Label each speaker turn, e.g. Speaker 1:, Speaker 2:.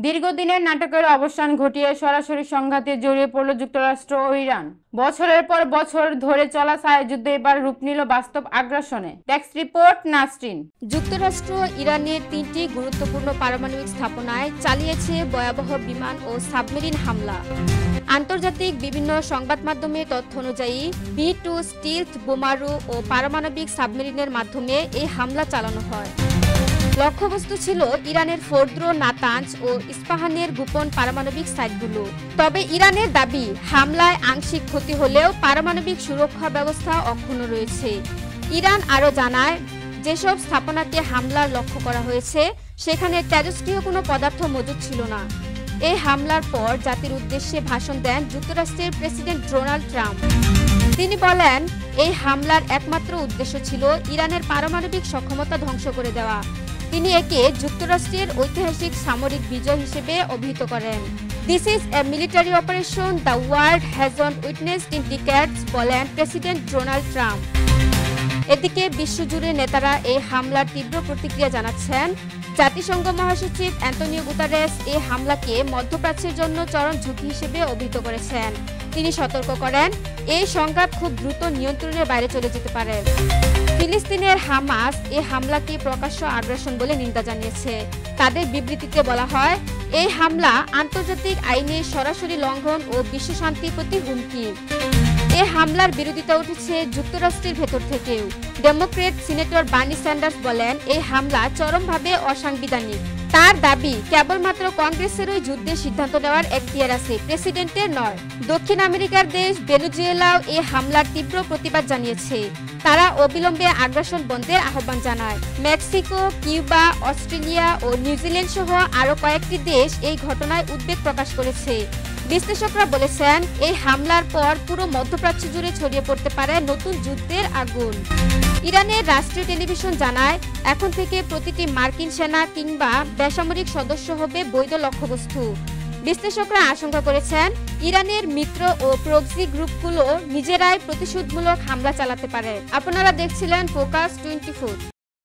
Speaker 1: দীর্ঘদিনের নাটকের অবসান ঘটিয়ে সরাসরি সংঘাতে জড়িয়ে পড়ল যুক্তরাষ্ট্র ও ইরান। বছরের পর বছর ধরে চলা ছায়াযুদ্ধে এবার রূপ নিল বাস্তব আগ্রাসনে। Desk report, Nasrin.
Speaker 2: যুক্তরাষ্ট্র ইরানের ৩টি গুরুত্বপূর্ণ পারমাণবিক স্থাপনায় চালিয়েছে ভয়াবহ বিমান ও সাবমেরিন হামলা। আন্তর্জাতিক বিভিন্ন সংবাদ মাধ্যমের তথ্য অনুযায়ী B-2 স্টিলথ বোমারু ও পারমাণবিক সাবমেরিনের মাধ্যমে এই হামলা চালানো হয়। লক্ষ্যবস্তু ছিল ইরানের ফোর্দো, নাতাঞ্জ ও ইস্পাহানের গোপন পারমাণবিক সাইটগুলো। তবে ইরানের দাবি, হামলায় আংশিক ক্ষতি হলেও পারমাণবিক সুরক্ষা ব্যবস্থা অক্ষুণ্ণ রয়েছে। ইরান আরও জানায়, যেসব স্থাপনাকে হামলার লক্ষ্য করা হয়েছে সেখানে তেজস্ক্রিয় কোনো পদার্থ মজুদ ছিল না। এই হামলার পর জাতির উদ্দেশ্যে ভাষণ দেন যুক্তরাষ্ট্রের প্রেসিডেন্ট ডোনাল্ড ট্রাম্প। তিনি বলেন, এই হামলার একমাত্র উদ্দেশ্য ছিল ইরানের পারমাণবিক সক্ষমতা ধ্বংস করে দেওয়া। তিনি একে যুক্তরাষ্ট্রের ঐতিহাসিক সামরিক বিজয় হিসেবে অভিহিত করেন। This is a military operation the world hasn't witnessed in ডিকেডস, বলেন প্রেসিডেন্ট ডোনাল্ড ট্রাম্প। এদিকে বিশ্বজুড়ে নেতারা এই হামলার তীব্র প্রতিক্রিয়া জানাচ্ছেন। জাতিসংঘ মহাসচিব অ্যান্টোনিও গুতেরেস এই হামলাকে মধ্যপ্রাচ্যের জন্য চরম ঝুঁকি হিসেবে অভিহিত করেছেন। তিনি সতর্ক করেন, এই সংঘাত খুব দ্রুত নিয়ন্ত্রণের বাইরে চলে যেতে পারে। ফিলিস্তিনের হামাস এই হামলাকে প্রকাশ্য আগ্রাসন বলে নিন্দা জানিয়েছে। তাদের বিবৃতিতে বলা হয়, এই হামলা আন্তর্জাতিক আইনের সরাসরি লঙ্ঘন ও বিশ্বশান্তির প্রতি হুমকি। এই হামলার বিরোধিতা উঠেছে যুক্তরাষ্ট্রের ভেতর থেকেও। ডেমোক্রেট সিনেটর বার্নি স্যান্ডার্স বলেন, এই হামলা চরমভাবে অসাংবিধানিক। তার দাবি, কেবলমাত্র কংগ্রেসেরই যুদ্ধের সিদ্ধান্ত নেওয়ার এখতিয়ার আছে, প্রেসিডেন্টের নয়। দক্ষিণ আমেরিকার দেশ ভেনেজুয়েলাও এই হামলার তীব্র প্রতিবাদ জানিয়েছে। তারা অবিলম্বে আগ্রাসন বন্ধের আহ্বান জানায়। মেক্সিকো, কিউবা, অস্ট্রেলিয়া ও নিউজিল্যান্ড সহ আরও কয়েকটি দেশ এই ঘটনায় উদ্বেগ প্রকাশ করেছে। বিশ্লেষকরা বলেছেন, এই হামলার পর পুরো মধ্যপ্রাচ্য জুড়ে ছড়িয়ে পড়তে পারে নতুন যুদ্ধের আগুন। ইরানের রাষ্ট্রীয় টেলিভিশন জানায়, এখন থেকে প্রতিটি মার্কিন সেনা কিংবা বেসামরিক সদস্য হবে বৈধ লক্ষ্যবস্তু। বিশ্লেষকরা আশঙ্কা করেছেন, ইরানের মিত্র ও প্রক্সি গ্রুপগুলো নিজেরাই প্রতিশোধমূলক হামলা চালাতে পারে। আপনারা দেখছিলেন ফোকাস 24।